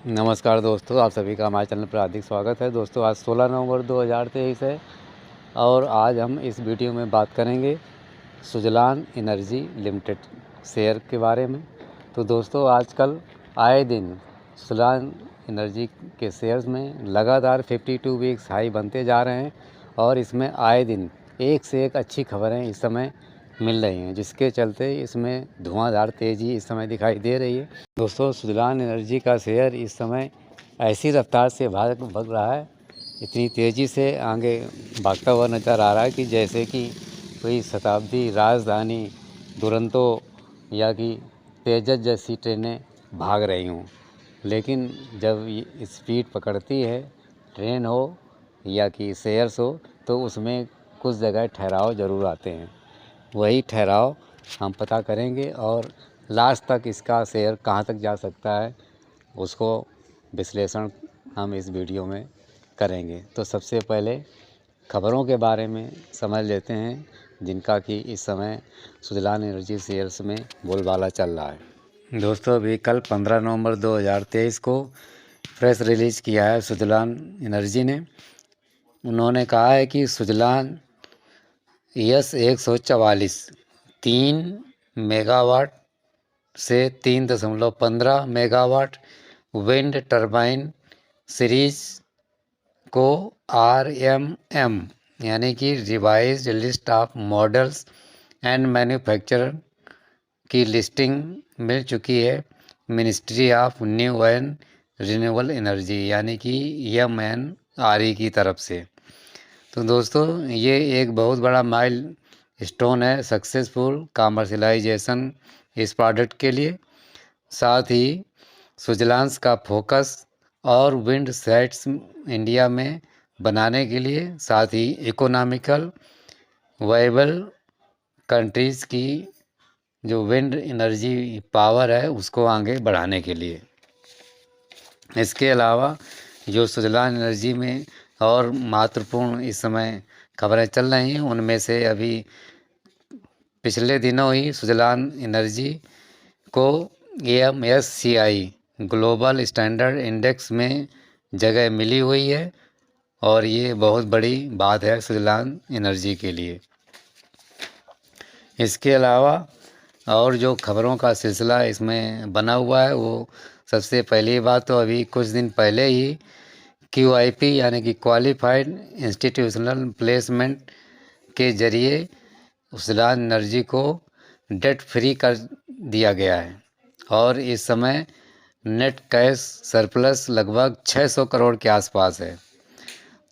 नमस्कार दोस्तों, आप सभी का हमारे चैनल पर हार्दिक स्वागत है। दोस्तों, आज 16 नवंबर 2023 है और आज हम इस वीडियो में बात करेंगे सुजलान एनर्जी लिमिटेड शेयर के बारे में। तो दोस्तों, आजकल आए दिन सुजलान एनर्जी के शेयर्स में लगातार 52 वीक्स हाई बनते जा रहे हैं और इसमें आए दिन एक से एक अच्छी खबरें इस समय मिल रही हैं, जिसके चलते इसमें धुआंधार तेज़ी इस समय दिखाई दे रही है। दोस्तों, सुजलान एनर्जी का शेयर इस समय ऐसी रफ्तार से भाग रहा है, इतनी तेज़ी से आगे भागता हुआ नज़र आ रहा है कि जैसे कि कोई शताब्दी, राजधानी, दुरंतो या कि तेजस जैसी ट्रेनें भाग रही हों। लेकिन जब ये स्पीड पकड़ती है, ट्रेन हो या कि शेयर्स हो, तो उसमें कुछ जगह ठहराव ज़रूर आते हैं। वही ठहराव हम पता करेंगे और लास्ट तक इसका शेयर कहाँ तक जा सकता है, उसको विश्लेषण हम इस वीडियो में करेंगे। तो सबसे पहले खबरों के बारे में समझ लेते हैं, जिनका कि इस समय सुजलान एनर्जी शेयर्स में बोलबाला चल रहा है। दोस्तों, अभी कल 15 नवंबर 2023 को प्रेस रिलीज़ किया है सुजलान एनर्जी ने। उन्होंने कहा है कि सुजलान यस 144 3 मेगावाट से 3.15 मेगावाट विंड टर्बाइन सीरीज को RMM यानी कि revised list of models and manufacturer की लिस्टिंग मिल चुकी है ministry of new and renewable energy यानी कि MNRE की तरफ से। तो दोस्तों, ये एक बहुत बड़ा माइल स्टोन है सक्सेसफुल कमर्शलाइजेशन इस प्रोडक्ट के लिए। साथ ही सुजलांस का फोकस और विंड सेट्स इंडिया में बनाने के लिए, साथ ही इकोनॉमिकल वायबल कंट्रीज़ की जो विंड एनर्जी पावर है उसको आगे बढ़ाने के लिए। इसके अलावा जो सुजलान एनर्जी में और महत्वपूर्ण इस समय खबरें चल रही हैं, उनमें से अभी पिछले दिनों ही सुजलान एनर्जी को AMSCI ग्लोबल स्टैंडर्ड इंडेक्स में जगह मिली हुई है और ये बहुत बड़ी बात है सुजलान एनर्जी के लिए। इसके अलावा और जो खबरों का सिलसिला इसमें बना हुआ है, वो सबसे पहली बात तो अभी कुछ दिन पहले ही QIP यानी कि क्वालिफाइड इंस्टीट्यूशनल प्लेसमेंट के जरिए सुजलान एनर्जी को डेट फ्री कर दिया गया है और इस समय नेट कैश सरप्लस लगभग 600 करोड़ के आसपास है।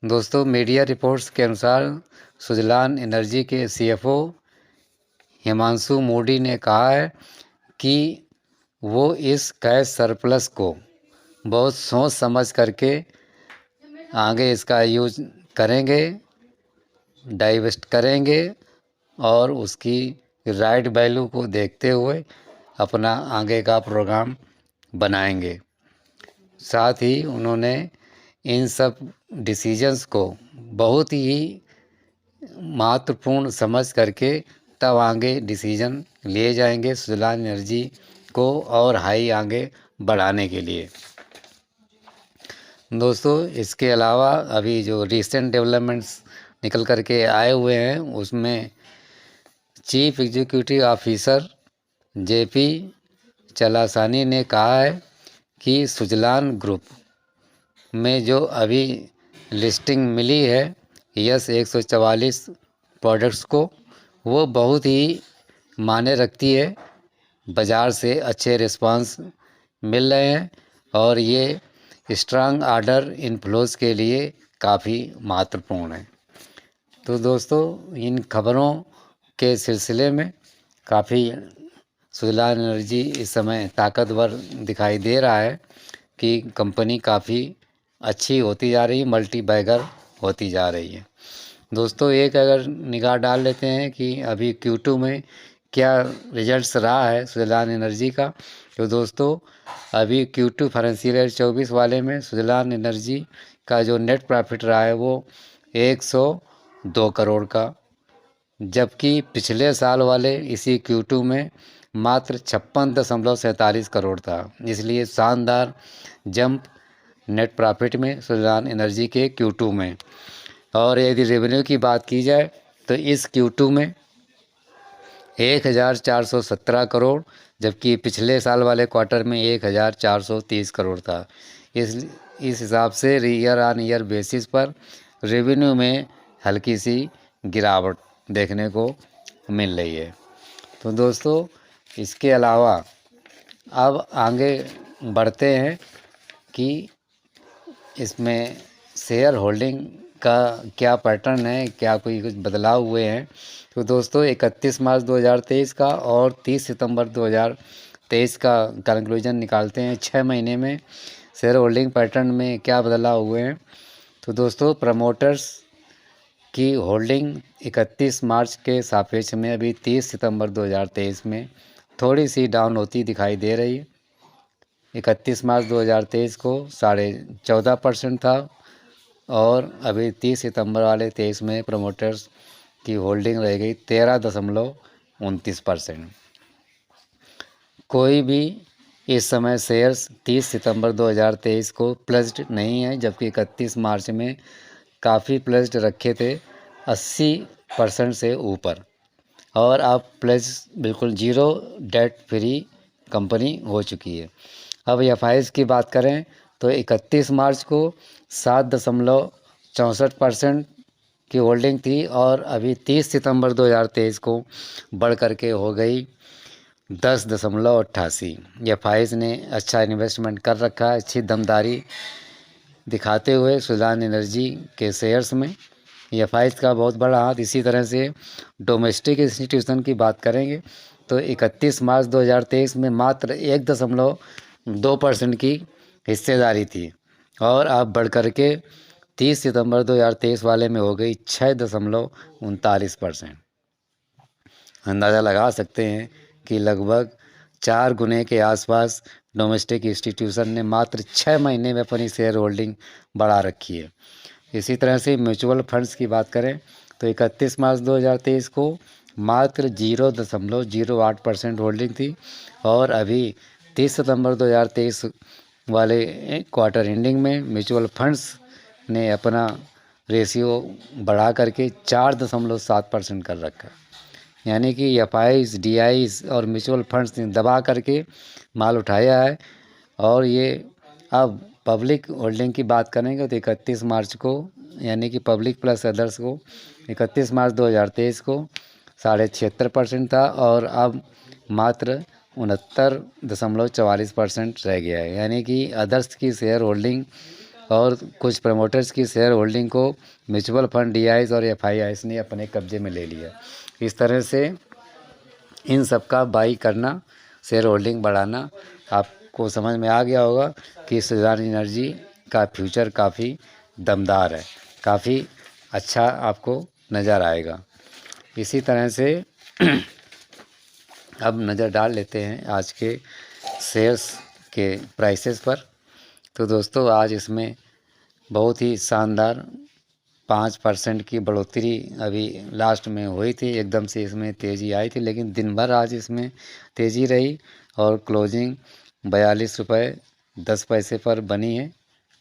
दोस्तों, मीडिया रिपोर्ट्स के अनुसार सुजलान एनर्जी के CFO हिमांशु मोदी ने कहा है कि वो इस कैश सरप्लस को बहुत सोच समझ करके आगे इसका यूज करेंगे, डाइवेस्ट करेंगे और उसकी राइट वैल्यू को देखते हुए अपना आगे का प्रोग्राम बनाएंगे। साथ ही उन्होंने इन सब डिसीजंस को बहुत ही महत्वपूर्ण समझ करके तब आगे डिसीजन लिए जाएंगे सुजलान एनर्जी को और हाई आगे बढ़ाने के लिए। दोस्तों, इसके अलावा अभी जो रिसेंट डेवलपमेंट्स निकल करके आए हुए हैं, उसमें चीफ एग्जीक्यूटिव ऑफिसर JP चलासानी ने कहा है कि सुजलान ग्रुप में जो अभी लिस्टिंग मिली है यस 144 प्रोडक्ट्स को, वो बहुत ही मायने रखती है। बाज़ार से अच्छे रिस्पांस मिल रहे हैं और ये स्ट्रांग ऑर्डर इनफ्लोज के लिए काफ़ी महत्वपूर्ण है। तो दोस्तों, इन खबरों के सिलसिले में काफ़ी सुजलान एनर्जी इस समय ताकतवर दिखाई दे रहा है कि कंपनी काफ़ी अच्छी होती जा रही है, मल्टी बैगर होती जा रही है। दोस्तों, एक अगर निगाह डाल लेते हैं कि अभी Q2 में क्या रिजल्ट्स रहा है सुजलान एनर्जी का, तो दोस्तों अभी Q2 फाइनेंशियल ईयर 24 वाले में सुजलान एनर्जी का जो नेट प्रॉफिट रहा है वो 102 करोड़ का, जबकि पिछले साल वाले इसी Q2 में मात्र 56.47 करोड़ था। इसलिए शानदार जंप नेट प्रॉफिट में सुजलान एनर्जी के Q2 में। और यदि रेवेन्यू की बात की जाए तो इस Q2 में 1417 करोड़, जबकि पिछले साल वाले क्वार्टर में 1430 करोड़ था। इस हिसाब से ईयर ऑन ईयर बेसिस पर रेवेन्यू में हल्की सी गिरावट देखने को मिल रही है। तो दोस्तों, इसके अलावा अब आगे बढ़ते हैं कि इसमें शेयर होल्डिंग का क्या पैटर्न है, क्या कोई कुछ बदलाव हुए हैं। तो दोस्तों, 31 मार्च 2023 का और 30 सितंबर 2023 का कंक्लूजन निकालते हैं 6 महीने में शेयर होल्डिंग पैटर्न में क्या बदलाव हुए हैं। तो दोस्तों, प्रमोटर्स की होल्डिंग 31 मार्च के सापेक्ष में अभी 30 सितंबर 2023 में थोड़ी सी डाउन होती दिखाई दे रही है। 31 मार्च 2023 को 14.5% था और अभी 30 सितंबर वाले 23 में प्रमोटर्स की होल्डिंग रह गई 13.29%। कोई भी इस समय शेयर्स 30 सितंबर 2023 को प्लस्ड नहीं है, जबकि 31 मार्च में काफ़ी प्लस्ड रखे थे 80% से ऊपर, और अब प्लस बिल्कुल जीरो डेट फ्री कंपनी हो चुकी है। अब एफआईएस की बात करें तो 31 मार्च को 7.64% की होल्डिंग थी और अभी 30 सितंबर 2023 को बढ़ करके हो गई 10.88। एफआईएस ने अच्छा इन्वेस्टमेंट कर रखा है, अच्छी दमदारी दिखाते हुए सुजलान एनर्जी के शेयर्स में एफआईएस का बहुत बड़ा हाथ। इसी तरह से डोमेस्टिक इंस्टीट्यूशन की बात करेंगे तो 31 मार्च 2023 में मात्र 1.2% की हिस्सेदारी थी और अब बढ़ कर के 30 सितंबर 2023 वाले में हो गई 6.39%। अंदाज़ा लगा सकते हैं कि लगभग 4 गुने के आसपास डोमेस्टिक इंस्टीट्यूशन ने मात्र 6 महीने में अपनी शेयर होल्डिंग बढ़ा रखी है। इसी तरह से म्यूचुअल फंड्स की बात करें तो 31 मार्च 2023 को मात्र 0.08% होल्डिंग थी और अभी 30 सितंबर 2023 वाले क्वार्टर एंडिंग में म्यूचुअल फंड्स ने अपना रेशियो बढ़ा करके 4.7% कर रखा। यानी कि एफआईज, डीआईज और म्यूचुअल फंड्स ने दबा करके माल उठाया है। और ये अब पब्लिक होल्डिंग की बात करेंगे तो 31 मार्च को, यानी कि पब्लिक प्लस अदर्स को 31 मार्च 2023 को 76.5% था और अब मात्र 69.44% रह गया है। यानी कि अदर्स की शेयर होल्डिंग और कुछ प्रमोटर्स की शेयर होल्डिंग को म्यूचुअल फंड, डीआईज और एफआईआईस ने अपने कब्जे में ले लिया। इस तरह से इन सब का बाई करना, शेयर होल्डिंग बढ़ाना, आपको समझ में आ गया होगा कि सुजलान एनर्जी का फ्यूचर काफ़ी दमदार है, काफ़ी अच्छा आपको नज़र आएगा। इसी तरह से अब नज़र डाल लेते हैं आज के शेयर्स के प्राइसेस पर। तो दोस्तों, आज इसमें बहुत ही शानदार 5% की बढ़ोतरी अभी लास्ट में हुई थी। एकदम से इसमें तेज़ी आई थी, लेकिन दिन भर आज इसमें तेज़ी रही और क्लोजिंग 42 रुपये 10 पैसे पर बनी है।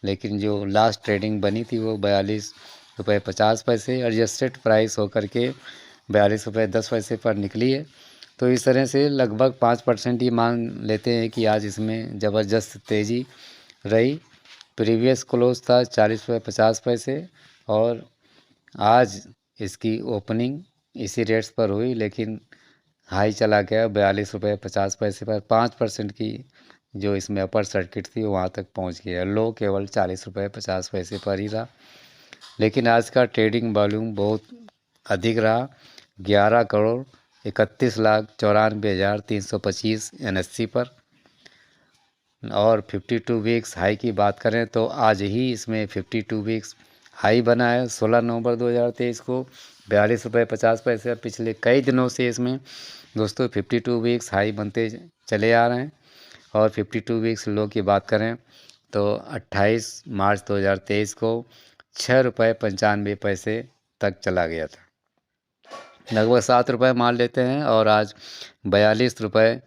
लेकिन जो लास्ट ट्रेडिंग बनी थी वो 42 रुपये 50 पैसे एडजस्टेड प्राइस होकर के 42 रुपये 10 पैसे पर निकली है। तो इस तरह से लगभग 5% ही मान लेते हैं कि आज इसमें ज़बरदस्त तेज़ी रही। प्रीवियस क्लोज था 40 रुपये 50 पैसे और आज इसकी ओपनिंग इसी रेट्स पर हुई, लेकिन हाई चला गया 42 रुपये 50 पैसे पर। 5% की जो इसमें अपर सर्किट थी वहाँ तक पहुँच गया। लो केवल 40 रुपये 50 पैसे पर ही रहा, लेकिन आज का ट्रेडिंग वॉल्यूम बहुत अधिक रहा। 11,31,94,325 NSE पर। और 52 वीक्स हाई की बात करें तो आज ही इसमें 52 वीक्स हाई बना है 16 नवंबर 2023 को 42 रुपये 50 पैसे। पिछले कई दिनों से इसमें दोस्तों 52 वीक्स हाई बनते चले आ रहे हैं। और 52 वीक्स लो की बात करें तो 28 मार्च 2023 को 6 रुपये 95 पैसे तक चला गया था। लगभग 7 रुपये माल लेते हैं और आज 42 रुपये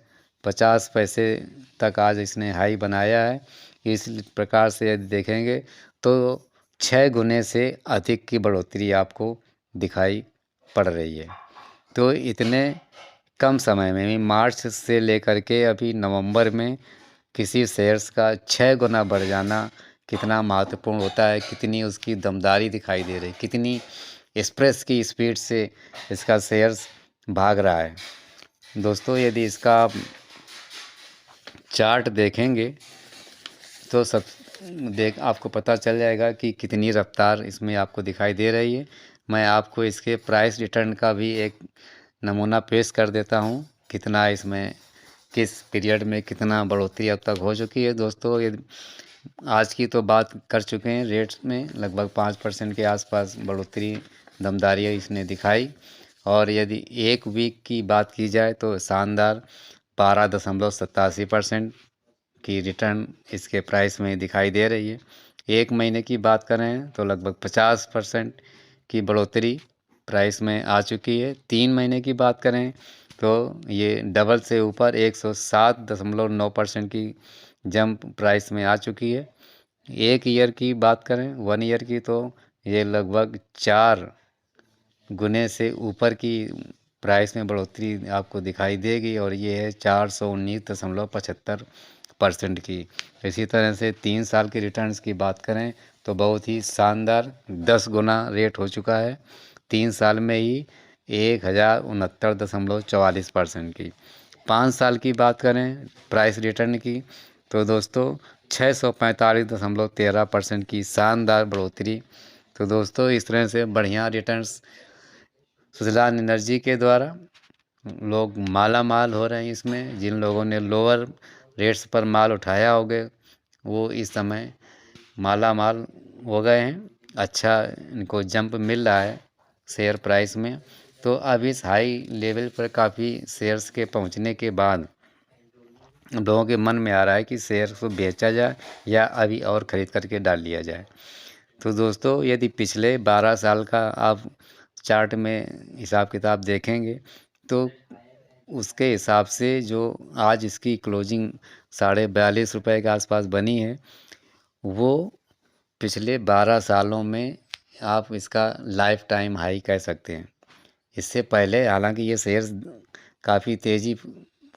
50 पैसे तक आज इसने हाई बनाया है। इस प्रकार से यदि देखेंगे तो 6 गुने से अधिक की बढ़ोतरी आपको दिखाई पड़ रही है। तो इतने कम समय में मार्च से लेकर के अभी नवंबर में किसी शेयर्स का 6 गुना बढ़ जाना कितना महत्वपूर्ण होता है, कितनी उसकी दमदारी दिखाई दे रही, कितनी एक्सप्रेस की स्पीड से इसका शेयर्स भाग रहा है। दोस्तों यदि इसका आप चार्ट देखेंगे तो आपको पता चल जाएगा कि कितनी रफ्तार इसमें आपको दिखाई दे रही है। मैं आपको इसके प्राइस रिटर्न का भी एक नमूना पेश कर देता हूँ, कितना इसमें किस पीरियड में कितना बढ़ोतरी अब तक हो चुकी है। दोस्तों ये आज की तो बात कर चुके हैं, रेट्स में लगभग 5% के आसपास बढ़ोतरी दमदारी इसने दिखाई। और यदि एक वीक की बात की जाए तो शानदार 12.87% की रिटर्न इसके प्राइस में दिखाई दे रही है। एक महीने की बात करें तो लगभग 50% की बढ़ोतरी प्राइस में आ चुकी है। 3 महीने की बात करें तो ये डबल से ऊपर 107.9% की जंप प्राइस में आ चुकी है। एक ईयर की बात करें 1 ईयर की तो ये लगभग 4 गुने से ऊपर की प्राइस में बढ़ोतरी आपको दिखाई देगी और ये है 419.75% की। इसी तरह से 3 साल के रिटर्न्स की बात करें तो बहुत ही शानदार 10 गुना रेट हो चुका है 3 साल में ही, 1069.44% की। 5 साल की बात करें प्राइस रिटर्न की तो दोस्तों 645.13% की शानदार बढ़ोतरी। तो दोस्तों इस तरह से बढ़िया रिटर्न्स सुजलान एनर्जी के द्वारा लोग माला माल हो रहे हैं। इसमें जिन लोगों ने लोअर रेट्स पर माल उठाया होगा वो इस समय माला माल हो गए हैं। अच्छा इनको जंप मिल रहा है शेयर प्राइस में। तो अब इस हाई लेवल पर काफ़ी शेयर्स के पहुंचने के बाद लोगों के मन में आ रहा है कि शेयर को बेचा जाए या अभी और ख़रीद करके डाल लिया जाए। तो दोस्तों यदि पिछले 12 साल का आप चार्ट में हिसाब किताब देखेंगे तो उसके हिसाब से जो आज इसकी क्लोजिंग 42.5 रुपये के आसपास बनी है वो पिछले 12 सालों में आप इसका लाइफ टाइम हाई कह सकते हैं। इससे पहले हालांकि ये शेयर्स काफ़ी तेज़ी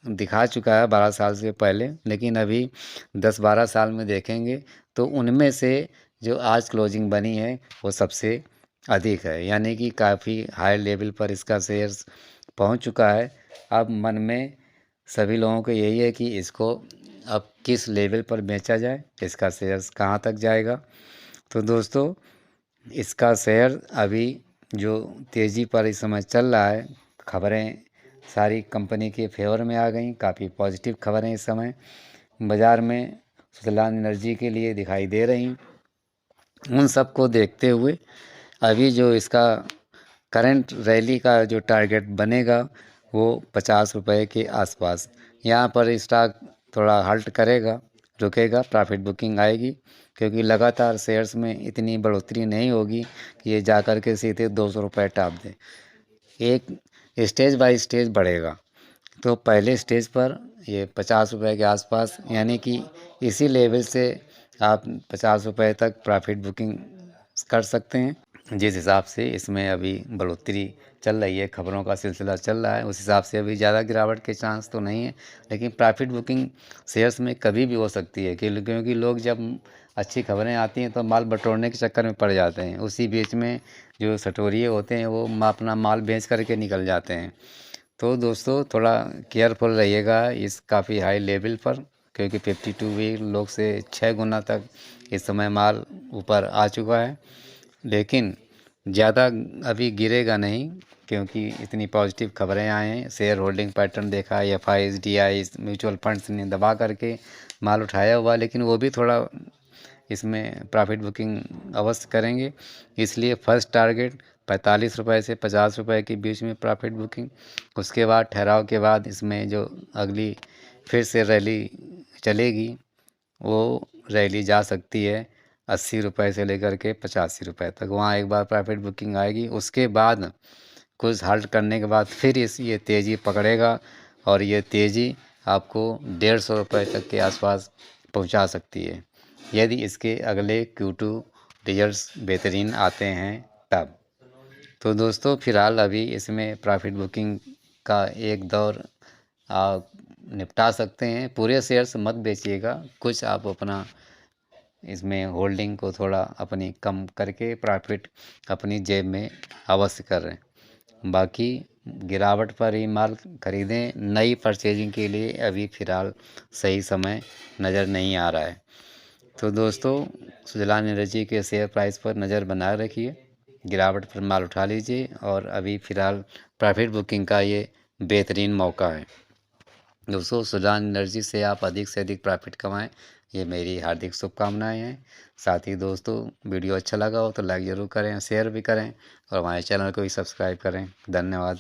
दिखा चुका है 12 साल से पहले, लेकिन अभी 10-12 साल में देखेंगे तो उनमें से जो आज क्लोजिंग बनी है वो सबसे अधिक है, यानी कि काफ़ी हाई लेवल पर इसका शेयर्स पहुंच चुका है। अब मन में सभी लोगों को यही है कि इसको अब किस लेवल पर बेचा जाए, इसका शेयर्स कहां तक जाएगा। तो दोस्तों इसका शेयर अभी जो तेज़ी पर इस समय चल रहा है, खबरें सारी कंपनी के फेवर में आ गई, काफ़ी पॉजिटिव खबरें इस समय बाज़ार में सुजलान एनर्जी के लिए दिखाई दे रही। उन सब को देखते हुए अभी जो इसका करंट रैली का जो टारगेट बनेगा वो 50 रुपये के आसपास, यहाँ पर स्टॉक थोड़ा हल्ट करेगा, रुकेगा, प्रॉफिट बुकिंग आएगी क्योंकि लगातार शेयर्स में इतनी बढ़ोतरी नहीं होगी कि ये जा कर के सीधे 200 रुपये टाप दे। एक स्टेज बाय स्टेज बढ़ेगा। तो पहले स्टेज पर ये 50 रुपये के आसपास, यानी कि इसी लेवल से आप 50 रुपये तक प्रॉफिट बुकिंग कर सकते हैं। जिस हिसाब से इसमें अभी बढ़ोतरी चल रही है, खबरों का सिलसिला चल रहा है, उस हिसाब से अभी ज़्यादा गिरावट के चांस तो नहीं है, लेकिन प्रॉफिट बुकिंग शेयर्स में कभी भी हो सकती है क्योंकि लोग जब अच्छी खबरें आती हैं तो माल बटोरने के चक्कर में पड़ जाते हैं, उसी बीच में जो सटोरिये होते हैं वो अपना माल बेच करके निकल जाते हैं। तो दोस्तों थोड़ा केयरफुल रहिएगा इस काफ़ी हाई लेवल पर, क्योंकि 52 वीक लोग से 6 गुना तक इस समय माल ऊपर आ चुका है। लेकिन ज़्यादा अभी गिरेगा नहीं क्योंकि इतनी पॉजिटिव खबरें आए हैं। शेयर होल्डिंग पैटर्न देखा, एफआईज डीआईज म्यूचुअल फंड्स ने दबा करके माल उठाया हुआ, लेकिन वो भी थोड़ा इसमें प्रॉफिट बुकिंग अवश्य करेंगे। इसलिए फर्स्ट टारगेट 45 रुपये से 50 रुपये के बीच में प्रॉफिट बुकिंग। उसके बाद ठहराव के बाद इसमें जो अगली फिर से रैली चलेगी वो रैली जा सकती है 80 रुपये से लेकर के 85 रुपये तक, वहाँ एक बार प्रॉफिट बुकिंग आएगी। उसके बाद कुछ हाल्ट करने के बाद फिर ये तेज़ी पकड़ेगा और ये तेज़ी आपको 150 रुपये तक के आसपास पहुंचा सकती है, यदि इसके अगले Q2 रिजल्ट्स बेहतरीन आते हैं तब। तो दोस्तों फ़िलहाल अभी इसमें प्रॉफिट बुकिंग का एक दौर आप निपटा सकते हैं। पूरे शेयर्स मत बेचिएगा, कुछ आप अपना इसमें होल्डिंग को थोड़ा अपनी कम करके प्रॉफिट अपनी जेब में अवश्य करें। बाकी गिरावट पर ही माल खरीदें। नई परचेजिंग के लिए अभी फ़िलहाल सही समय नज़र नहीं आ रहा है। तो दोस्तों सुजलान एनर्जी के शेयर प्राइस पर नज़र बनाए रखिए, गिरावट पर माल उठा लीजिए और अभी फ़िलहाल प्रॉफिट बुकिंग का ये बेहतरीन मौका है। दोस्तों सुजलान एनर्जी से आप अधिक से अधिक प्रॉफिट कमाएं, ये मेरी हार्दिक शुभकामनाएं हैं। साथ ही दोस्तों वीडियो अच्छा लगा हो तो लाइक ज़रूर करें, शेयर भी करें और हमारे चैनल को भी सब्सक्राइब करें। धन्यवाद।